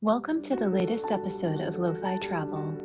Welcome to the latest episode of Lo-Fi Travel.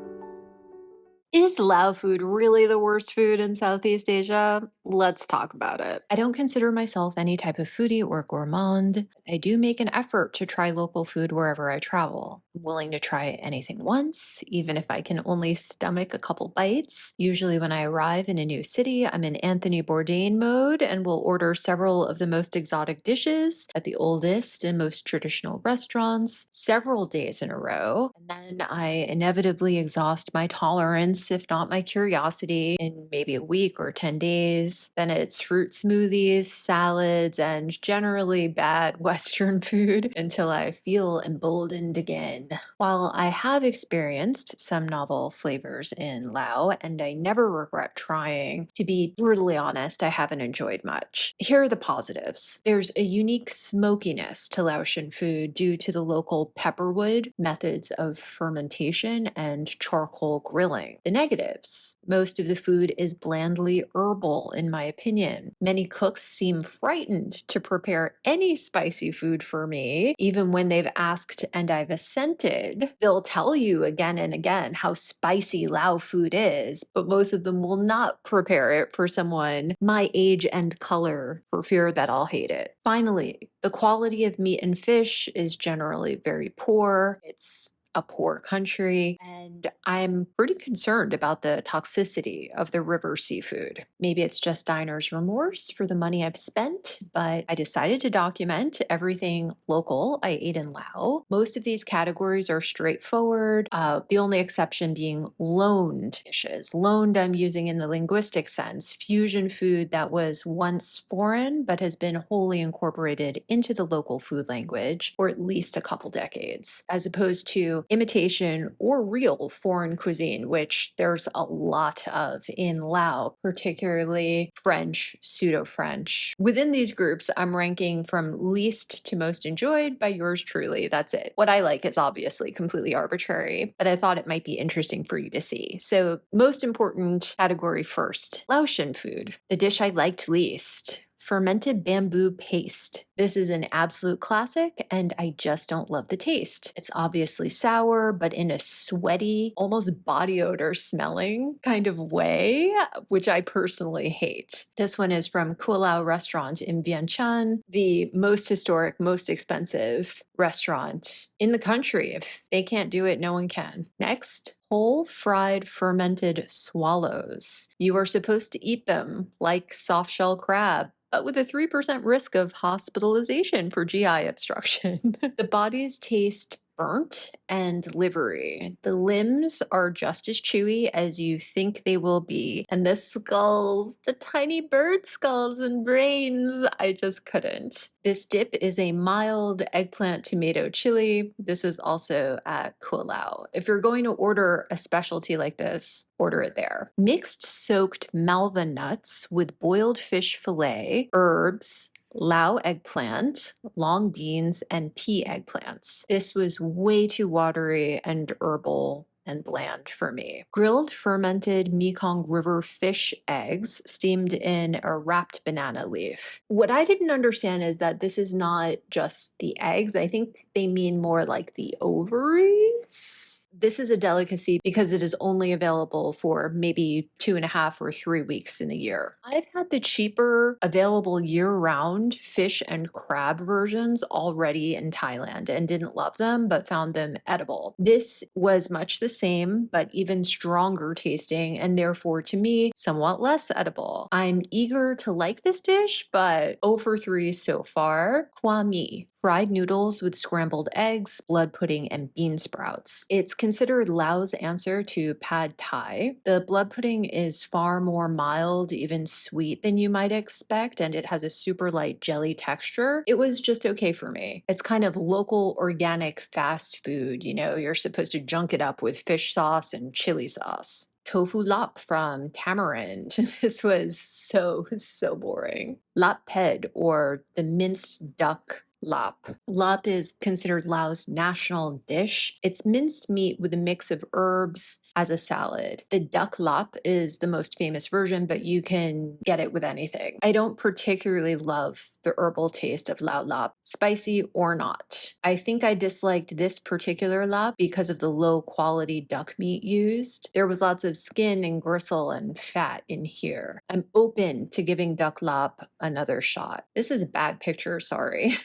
Is Lao food really the worst food in Southeast Asia? Let's talk about it. I don't consider myself any type of foodie or gourmand. I do make an effort to try local food wherever I travel. I'm willing to try anything once, even if I can only stomach a couple bites. Usually, when I arrive in a new city, I'm in Anthony Bourdain mode and will order several of the most exotic dishes at the oldest and most traditional restaurants several days in a row. And then I inevitably exhaust my tolerance, if not my curiosity, in maybe a week or 10 days. Then it's fruit smoothies, salads, and generally bad Western food until I feel emboldened again. While I have experienced some novel flavors in Lao, and I never regret trying, to be brutally honest, I haven't enjoyed much. Here are the positives. There's a unique smokiness to Laotian food due to the local pepperwood methods of fermentation and charcoal grilling. The negatives: most of the food is blandly herbal, in my opinion. Many cooks seem frightened to prepare any spicy food for me, even when they've asked and I've assented. They'll tell you again and again how spicy Lao food is, but most of them will not prepare it for someone my age and color for fear that I'll hate it. Finally, the quality of meat and fish is generally very poor. It's a poor country, and I'm pretty concerned about the toxicity of the river seafood. Maybe it's just diner's remorse for the money I've spent, but I decided to document everything local I ate in Laos. Most of these categories are straightforward, the only exception being loaned dishes. Loaned, I'm using in the linguistic sense, fusion food that was once foreign but has been wholly incorporated into the local food language for at least a couple decades, as opposed to imitation or real foreign cuisine, which there's a lot of in Laos, particularly French, pseudo-French. Within these groups, I'm ranking from least to most enjoyed by yours truly. That's it. What I like is obviously completely arbitrary, but I thought it might be interesting for you to see. So, most important category first: Laotian food. The dish I liked least: fermented bamboo paste. This is an absolute classic, and I just don't love the taste. It's obviously sour, but in a sweaty, almost body odor smelling kind of way, which I personally hate. This one is from Kulao Restaurant in Vientiane, the most historic, most expensive restaurant in the country. If they can't do it, no one can. Next, whole fried fermented swallows. You are supposed to eat them like soft shell crab, but with a 3% risk of hospitalization for GI obstruction. The bodies taste burnt and livery. The limbs are just as chewy as you think they will be. And the skulls, the tiny bird skulls and brains, I just couldn't. This dip is a mild eggplant tomato chili. This is also at Kulao. If you're going to order a specialty like this, order it there. Mixed soaked malva nuts with boiled fish fillet, herbs, Lao eggplant, long beans, and pea eggplants. This was way too watery and herbal and bland for me. Grilled fermented Mekong River fish eggs steamed in a wrapped banana leaf. What I didn't understand is that this is not just the eggs. I think they mean more like the ovaries. This is a delicacy because it is only available for maybe 2.5 or 3 weeks in the year. I've had the cheaper, available year-round fish and crab versions already in Thailand and didn't love them, but found them edible. This was much the same, but even stronger tasting, and therefore to me, somewhat less edible. I'm eager to like this dish, but 0 for 3 so far. Kwa mi: fried noodles with scrambled eggs, blood pudding, and bean sprouts. It's considered Lao's answer to pad thai. The blood pudding is far more mild, even sweet than you might expect, and it has a super light jelly texture. It was just okay for me. It's kind of local organic fast food. You're supposed to junk it up with fish sauce and chili sauce. Tofu lap from tamarind. This was so boring. Lap ped, or the minced duck lap. Lap is considered Laos national dish. It's minced meat with a mix of herbs, as a salad. The duck lap is the most famous version, but you can get it with anything. I don't particularly love the herbal taste of lao lap, spicy or not. I think I disliked this particular lap because of the low quality duck meat used. There was lots of skin and gristle and fat in here. I'm open to giving duck lap another shot. This is a bad picture, sorry.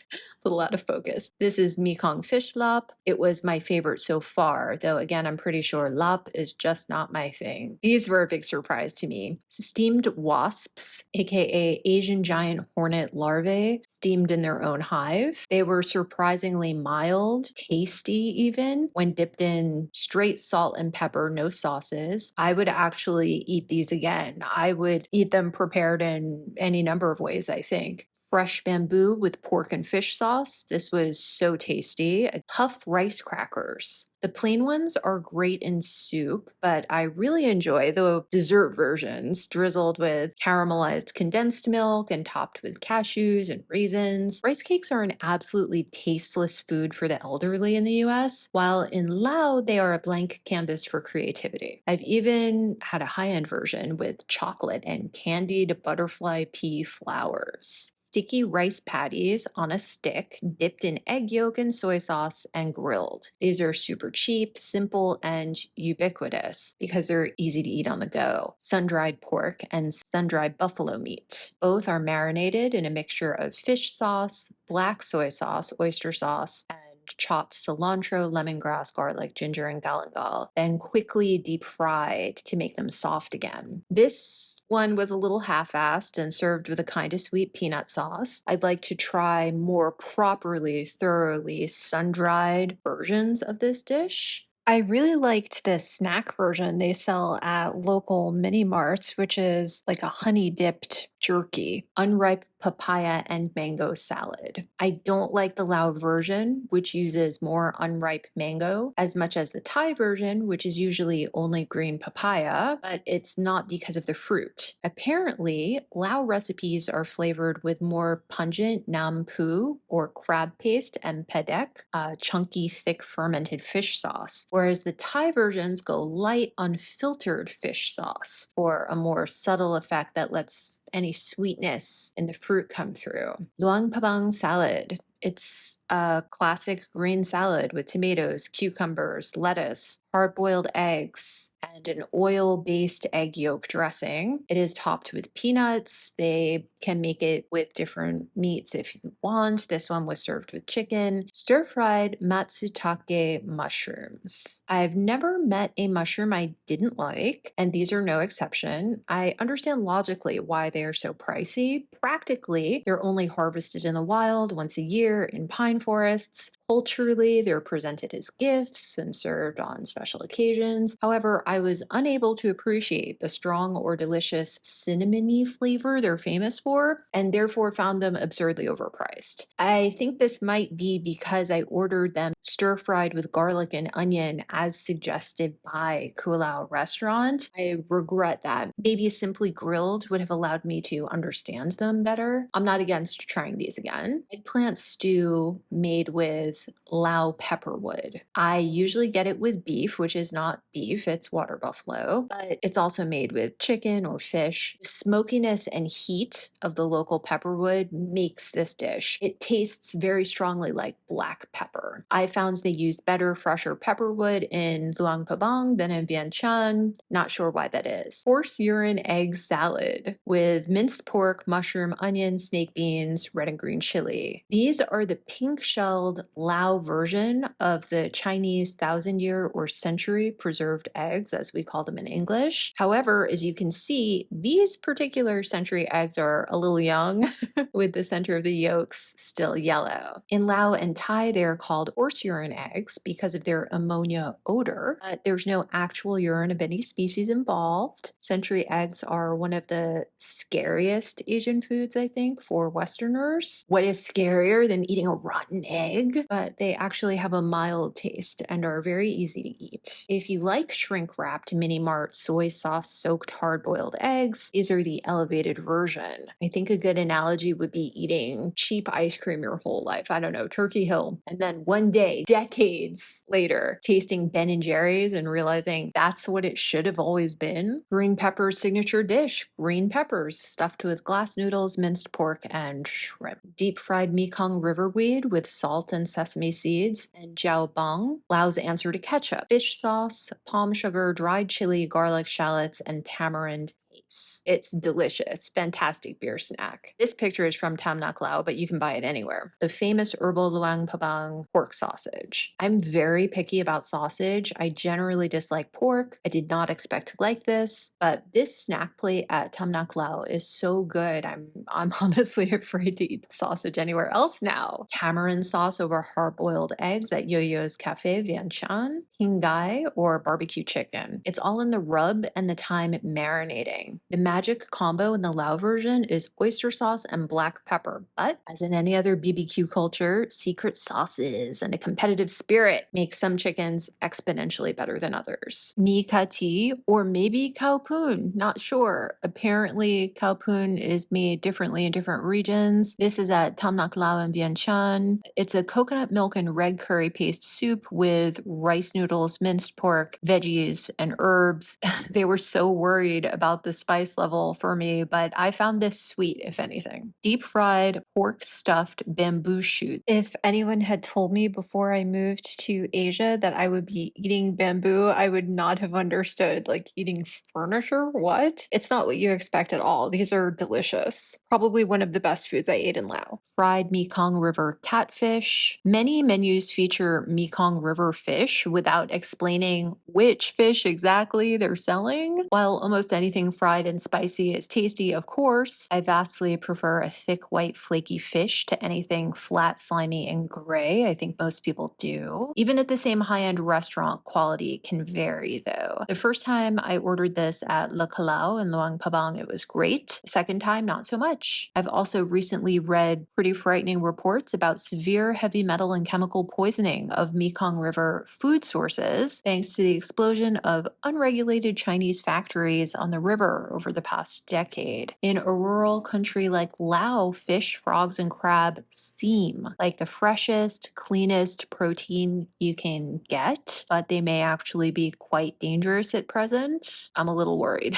A little out of focus. This is Mekong fish lap. It was my favorite so far, though again, I'm pretty sure lap is just not my thing. These were a big surprise to me. Steamed wasps, aka Asian giant hornet larvae, steamed in their own hive. They were surprisingly mild, tasty even, when dipped in straight salt and pepper, no sauces. I would actually eat these again. I would eat them prepared in any number of ways, I think. Fresh bamboo with pork and fish sauce. This was so tasty. Puff rice crackers. The plain ones are great in soup, but I really enjoy the dessert versions, drizzled with caramelized condensed milk and topped with cashews and raisins. Rice cakes are an absolutely tasteless food for the elderly in the US, while in Laos, they are a blank canvas for creativity. I've even had a high-end version with chocolate and candied butterfly pea flowers. Sticky rice patties on a stick, dipped in egg yolk and soy sauce and grilled. These are super cheap, simple, and ubiquitous because they're easy to eat on the go. Sun-dried pork and sun-dried buffalo meat. Both are marinated in a mixture of fish sauce, black soy sauce, oyster sauce, and chopped cilantro, lemongrass, garlic, ginger, and galangal, then quickly deep fried to make them soft again. This one was a little half-assed and served with a kind of sweet peanut sauce. I'd like to try more properly, thoroughly sun-dried versions of this dish. I really liked the snack version they sell at local mini marts, which is like a honey dipped jerky, unripe papaya and mango salad. I don't like the Lao version, which uses more unripe mango, as much as the Thai version, which is usually only green papaya, but it's not because of the fruit. Apparently, Lao recipes are flavored with more pungent nam pu or crab paste and pedek, a chunky, thick fermented fish sauce, whereas the Thai versions go light, unfiltered fish sauce for a more subtle effect that lets any sweetness in the fruit come through. Luang Prabang salad. It's a classic green salad with tomatoes, cucumbers, lettuce, hard-boiled eggs, and an oil-based egg yolk dressing. It is topped with peanuts. They can make it with different meats if you want. This one was served with chicken. Stir-fried matsutake mushrooms. I've never met a mushroom I didn't like, and these are no exception. I understand logically why they are so pricey. Practically, they're only harvested in the wild once a year in pine forests. Culturally, they're presented as gifts and served on special occasions. However, I was unable to appreciate the strong or delicious cinnamony flavor they're famous for, and therefore found them absurdly overpriced. I think this might be because I ordered them stir-fried with garlic and onion as suggested by Kulao restaurant. I regret that. Maybe simply grilled would have allowed me to understand them better. I'm not against trying these again. Eggplant stew made with Lao pepperwood. I usually get it with beef, which is not beef, it's water buffalo, but it's also made with chicken or fish. The smokiness and heat of the local pepperwood makes this dish. It tastes very strongly like black pepper. I found they used better, fresher pepperwood in Luang Prabang than in Vientiane. Not sure why that is. Horse urine egg salad with minced pork, mushroom, onion, snake beans, red and green chili. These are the pink-shelled Lao version of the Chinese thousand-year or century preserved eggs, as we call them in English. However, as you can see, these particular century eggs are a little young, with the center of the yolks still yellow. In Lao and Thai, they are called horse urine eggs because of their ammonia odor, but there's no actual urine of any species involved. Century eggs are one of the scariest Asian foods, I think, for Westerners. What is scarier than eating a rotten egg? but they actually have a mild taste and are very easy to eat. If you like shrink wrapped mini mart soy sauce soaked hard boiled eggs, these are the elevated version. I think a good analogy would be eating cheap ice cream your whole life. I don't know, Turkey Hill. And then one day, decades later, tasting Ben and Jerry's and realizing that's what it should have always been. Green Pepper's signature dish, green peppers stuffed with glass noodles, minced pork, and shrimp. Deep fried Mekong River weed with salt and sesame seeds, and jiao bang, Lao's answer to ketchup. Fish sauce, palm sugar, dried chili, garlic shallots, and tamarind paste. It's delicious, fantastic beer snack. This picture is from Tam Nak Lao, but you can buy it anywhere. The famous herbal luang pabang pork sausage. I'm very picky about sausage. I generally dislike pork. I did not expect to like this, but this snack plate at Tam Nak Lao is so good. I'm honestly afraid to eat the sausage anywhere else now. Tamarind sauce over hard-boiled eggs at Yo-Yo's Cafe Vientiane, hingai, or barbecue chicken. It's all in the rub and the thyme marinating. The magic combo in the Lao version is oyster sauce and black pepper, but as in any other BBQ culture, secret sauces and a competitive spirit make some chickens exponentially better than others. Mi kati, or maybe cow poon, not sure. Apparently, cow poon is made differently in different regions. This is at Tam Nak Lao in Vientiane. It's a coconut milk and red curry paste soup with rice noodles, minced pork, veggies, and herbs. They were so worried about the spice level for me, but I found this sweet, if anything. Deep fried pork stuffed bamboo shoot. If anyone had told me before I moved to Asia that I would be eating bamboo, I would not have understood. Like eating furniture? What? It's not what you expect at all. These are delicious. Probably one of the best foods I ate in Laos. Fried Mekong River catfish. Many menus feature Mekong River fish without explaining which fish exactly they're selling. While almost anything fried and spicy is tasty, of course, I vastly prefer a thick, white, flaky fish to anything flat, slimy, and gray. I think most people do. Even at the same high-end restaurant, quality can vary, though. The first time I ordered this at Le Kalau in Luang Prabang, it was great. Second time, not so much. I've also recently read pretty frightening reports about severe heavy metal and chemical poisoning of Mekong River food sources, thanks to the explosion of unregulated Chinese factories on the river over the past decade. In a rural country like Laos, fish, frogs, and crab seem like the freshest, cleanest protein you can get, but they may actually be quite dangerous at present. I'm a little worried.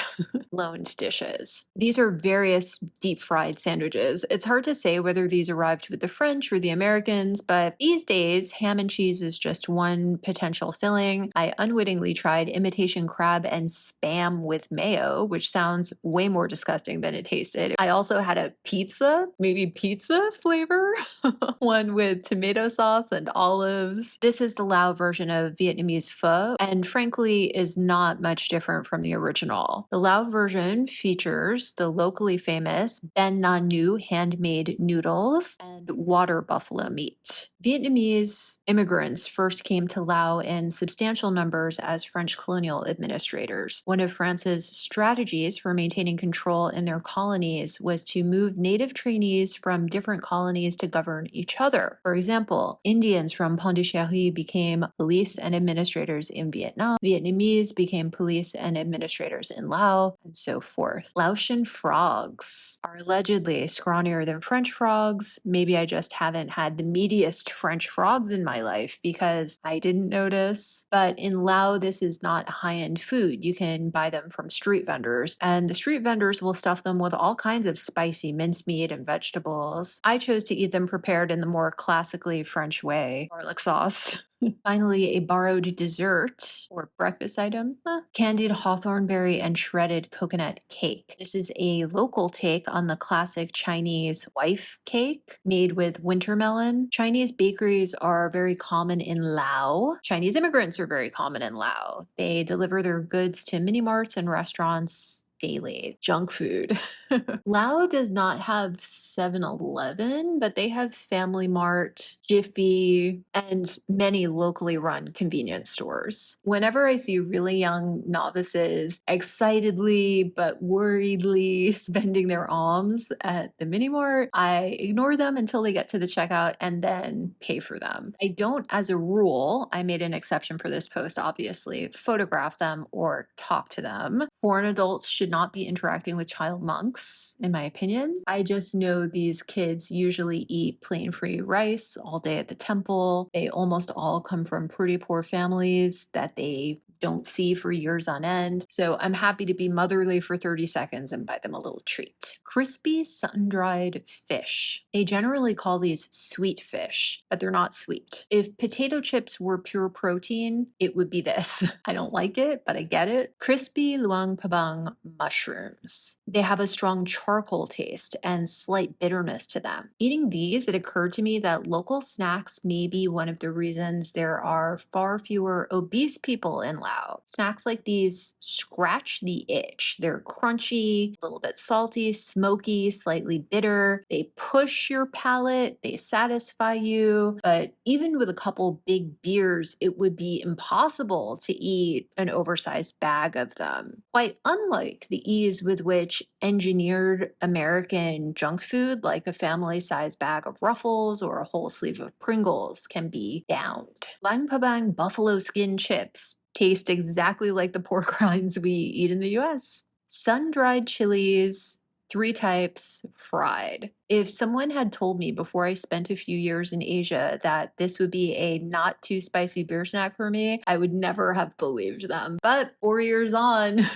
Loaned dishes. These are various deep fried sandwiches. It's hard to say whether these arrived with the French or the Americans, but these days, ham and cheese is just one potential filling. I unwittingly tried imitation crab and spam with mayo, which sounds way more disgusting than it tasted. I also had a pizza, maybe pizza flavor, one with tomato sauce and olives. This is the Lao version of Vietnamese pho, and frankly is not much different from the original. The Lao version features the locally famous Ben Na Nu handmade noodles and water buffalo meat. Vietnamese immigrants first came to Laos in substantial numbers as French colonial administrators. One of France's strategies for maintaining control in their colonies was to move native trainees from different colonies to govern each other. For example, Indians from Pondicherry became police and administrators in Vietnam, Vietnamese became police and administrators in Laos, and so forth. Laotian frogs are allegedly scrawnier than French frogs. Maybe I just haven't had the meatiest French frogs in my life because I didn't notice. But in Laos, this is not high-end food. You can buy them from street vendors, and the street vendors will stuff them with all kinds of spicy mincemeat and vegetables. I chose to eat them prepared in the more classically French way, garlic sauce. Finally, a borrowed dessert or breakfast item, candied hawthornberry and shredded coconut cake. This is a local take on the classic Chinese wife cake made with winter melon. Chinese bakeries are very common in Laos. Chinese immigrants are very common in Laos. They deliver their goods to mini marts and restaurants daily. Junk food. Lao does not have 7-Eleven, but they have Family Mart, Jiffy, and many locally run convenience stores. Whenever I see really young novices excitedly but worriedly spending their alms at the mini mart, I ignore them until they get to the checkout and then pay for them. I don't, as a rule, I made an exception for this post, obviously, photograph them or talk to them. Foreign adults should not be interacting with child monks, in my opinion. I just know these kids usually eat plain free rice all day at the temple. They almost all come from pretty poor families that they don't see for years on end. So I'm happy to be motherly for 30 seconds and buy them a little treat. Crispy sun-dried fish. They generally call these sweet fish, but they're not sweet. If potato chips were pure protein, it would be this. I don't like it, but I get it. Crispy luang prabang mushrooms. They have a strong charcoal taste and slight bitterness to them. Eating these, it occurred to me that local snacks may be one of the reasons there are far fewer obese people in Laos. Snacks like these scratch the itch. They're crunchy, a little bit salty, smoky, slightly bitter. They push your palate, they satisfy you. But even with a couple big beers, it would be impossible to eat an oversized bag of them. Quite unlike the ease with which engineered American junk food, like a family sized bag of Ruffles or a whole sleeve of Pringles, can be downed. Lang Pabang buffalo skin chips taste exactly like the pork rinds we eat in the US. Sun-dried chilies, 3 types, fried. If someone had told me before I spent a few years in Asia that this would be a not too spicy beer snack for me, I would never have believed them. But 4 years on,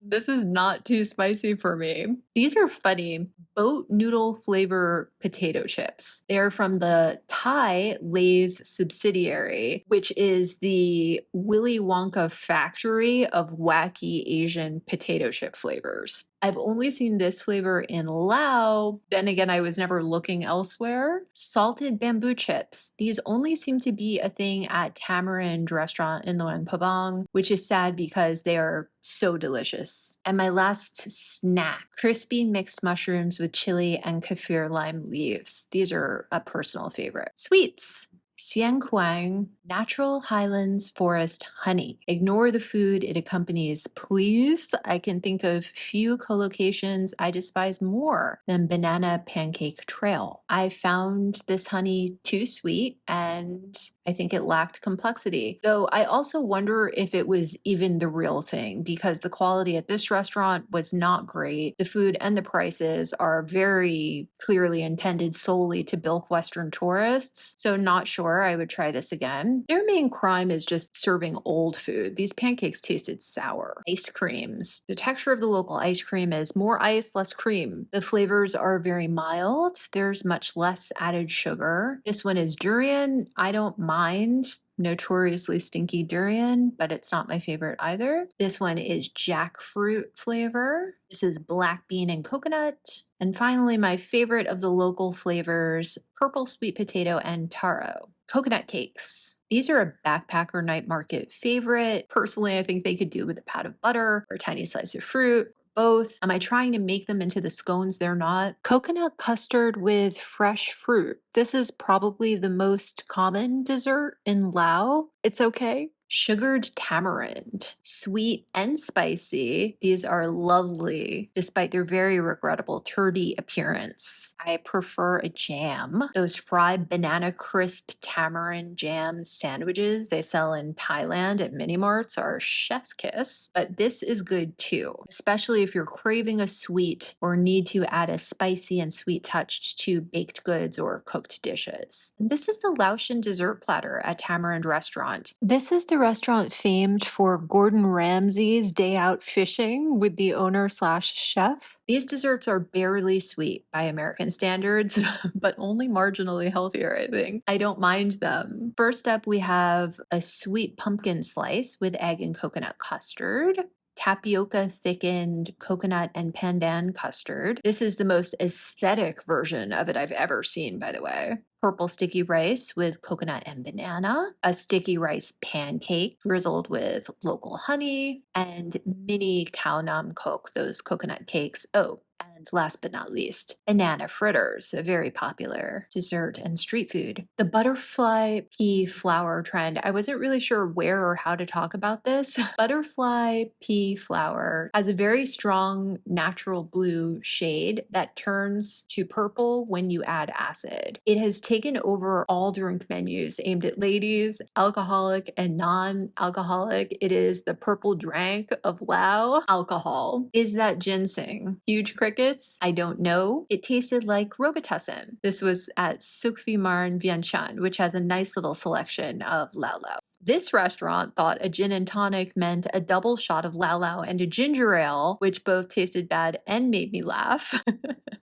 this is not too spicy for me. These are funny. Boat noodle flavor potato chips. They are from the Thai Lay's subsidiary, which is the Willy Wonka factory of wacky Asian potato chip flavors. I've only seen this flavor in Laos. Then again, I was never looking elsewhere. Salted bamboo chips. These only seem to be a thing at Tamarind restaurant in Luang Prabang, which is sad because they are so delicious. And my last snack, crispy mixed mushrooms with chili and kaffir lime leaves. These are a personal favorite. Sweets. Siang Kuang, Natural Highlands Forest Honey. Ignore the food it accompanies, please. I can think of few co-locations I despise more than Banana Pancake Trail. I found this honey too sweet and I think it lacked complexity. Though I also wonder if it was even the real thing because the quality at this restaurant was not great. The food and the prices are very clearly intended solely to bilk Western tourists. So not sure I would try this again. Their main crime is just serving old food. These pancakes tasted sour. Ice creams. The texture of the local ice cream is more ice, less cream. The flavors are very mild. There's much less added sugar. This one is durian. I don't mind notoriously stinky durian, but it's not my favorite either. This one is jackfruit flavor. This is black bean and coconut. And finally, my favorite of the local flavors, purple sweet potato and taro. Coconut cakes. These are a backpacker night market favorite. Personally, I think they could do with a pat of butter or a tiny slice of fruit. Both. Am I trying to make them into the scones they're not? Coconut custard with fresh fruit. This is probably the most common dessert in Laos. It's okay. Sugared tamarind, sweet and spicy. These are lovely, despite their very regrettable turdy appearance. I prefer a jam. Those fried banana crisp tamarind jam sandwiches they sell in Thailand at mini marts are chef's kiss, but this is good too, especially if you're craving a sweet or need to add a spicy and sweet touch to baked goods or cooked dishes. And this is the Laotian dessert platter at Tamarind Restaurant. This is the restaurant famed for Gordon Ramsay's day out fishing with the owner/chef. These desserts are barely sweet by American standards, but only marginally healthier, I think. I don't mind them. First up, we have a sweet pumpkin slice with egg and coconut custard. tapioca thickened coconut and pandan custard. This is the most aesthetic version of it I've ever seen, by the way. Purple sticky rice with coconut and banana, a sticky rice pancake drizzled with local honey, and mini cow nam coke, those coconut cakes. Oh, and last but not least, banana fritters, a very popular dessert and street food. The butterfly pea flower trend, I wasn't really sure where or how to talk about this. Butterfly pea flower has a very strong natural blue shade that turns to purple when you add acid. It has taken over all drink menus aimed at ladies, alcoholic and non-alcoholic. It is the purple drank of Lao alcohol. Is that ginseng? Huge crickets? I don't know. It tasted like Robitussin. This was at Sukfi Marn Vientiane, which has a nice little selection of Lao Lao. This restaurant thought a gin and tonic meant a double shot of Lao Lao and a ginger ale, which both tasted bad and made me laugh.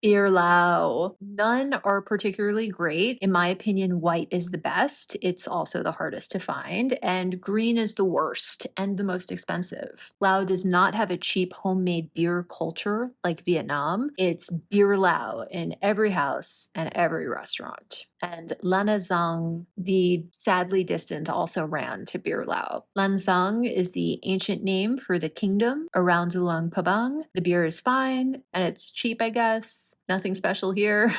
Beer Lao. None are particularly great. In my opinion, white is the best. It's also the hardest to find, and green is the worst and the most expensive. Lao does not have a cheap homemade beer culture like Vietnam. It's beer Lao in every house and every restaurant. And Lana Zang, the sadly distant, also ran to beer Lao. Lan Zang is the ancient name for the kingdom around Luang Prabang. The beer is fine and it's cheap, I guess. Nothing special here,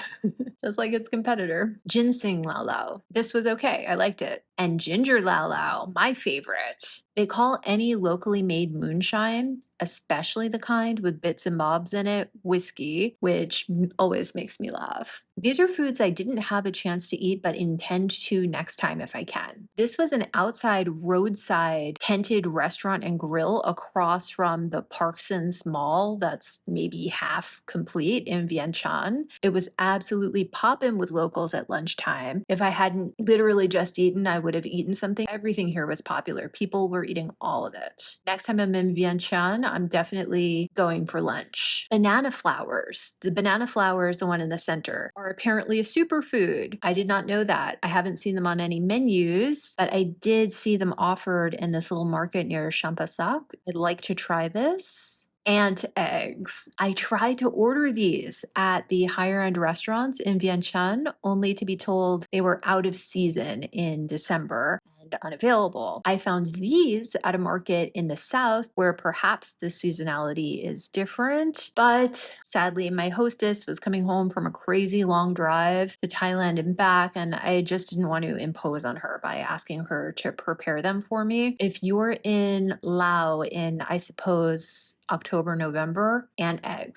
just like its competitor. Ginseng Lao Lao. This was okay. I liked it. And ginger Lao Lao, my favorite. They call any locally made moonshine, especially the kind with bits and bobs in it, whiskey, which always makes me laugh. These are foods I didn't have a chance to eat, but intend to next time if I can. This was an outside roadside tented restaurant and grill across from the Parksons Mall that's maybe half complete in Vientiane. It was absolutely poppin' with locals at lunchtime. If I hadn't literally just eaten, I would have eaten something. Everything here was popular. People were eating all of it. Next time I'm in Vientiane, I'm definitely going for lunch. Banana flowers. The banana flowers, the one in the center, are apparently a superfood. I did not know that. I haven't seen them on any menus, but I did see them offered in this little market near Champasak. I'd like to try this. Ant eggs. I tried to order these at the higher end restaurants in Vientiane, only to be told they were out of season in December and unavailable. I found these at a market in the south where perhaps the seasonality is different, but sadly, my hostess was coming home from a crazy long drive to Thailand and back, and I just didn't want to impose on her by asking her to prepare them for me. If you're in Laos in, I suppose, October, November, and egg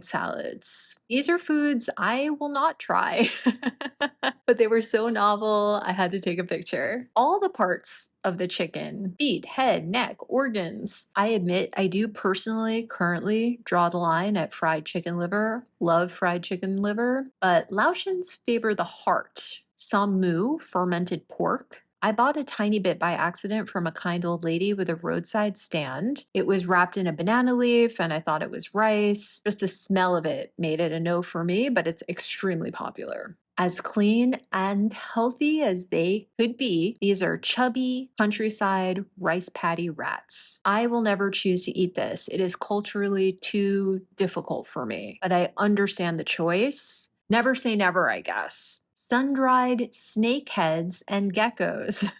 salads. These are foods I will not try, but they were so novel, I had to take a picture. All the parts of the chicken, feet, head, neck, organs. I admit I do personally currently draw the line at fried chicken liver. Love fried chicken liver, but Laotians favor the heart. Samu, fermented pork. I bought a tiny bit by accident from a kind old lady with a roadside stand. It was wrapped in a banana leaf and I thought it was rice. Just the smell of it made it a no for me, but it's extremely popular. As clean and healthy as they could be, these are chubby countryside rice paddy rats. I will never choose to eat this. It is culturally too difficult for me, but I understand the choice. Never say never, I guess. Sun-dried snake heads and geckos.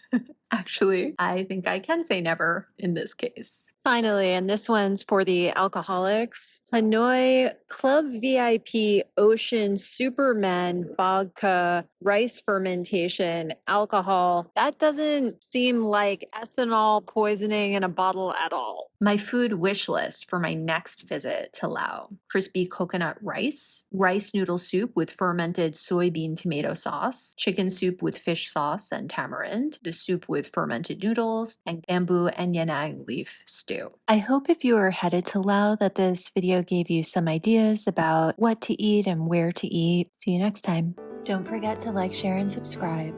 Actually, I think I can say never in this case. Finally, and this one's for the alcoholics, Hanoi Club VIP Ocean Superman Vodka Rice Fermentation Alcohol. That doesn't seem like ethanol poisoning in a bottle at all. My food wish list for my next visit to Laos. Crispy coconut rice, rice noodle soup with fermented soybean tomato sauce, chicken soup with fish sauce and tamarind, the soup with fermented noodles, and bamboo and yanang leaf stew. I hope if you are headed to Laos that this video gave you some ideas about what to eat and where to eat. See you next time. Don't forget to like, share, and subscribe.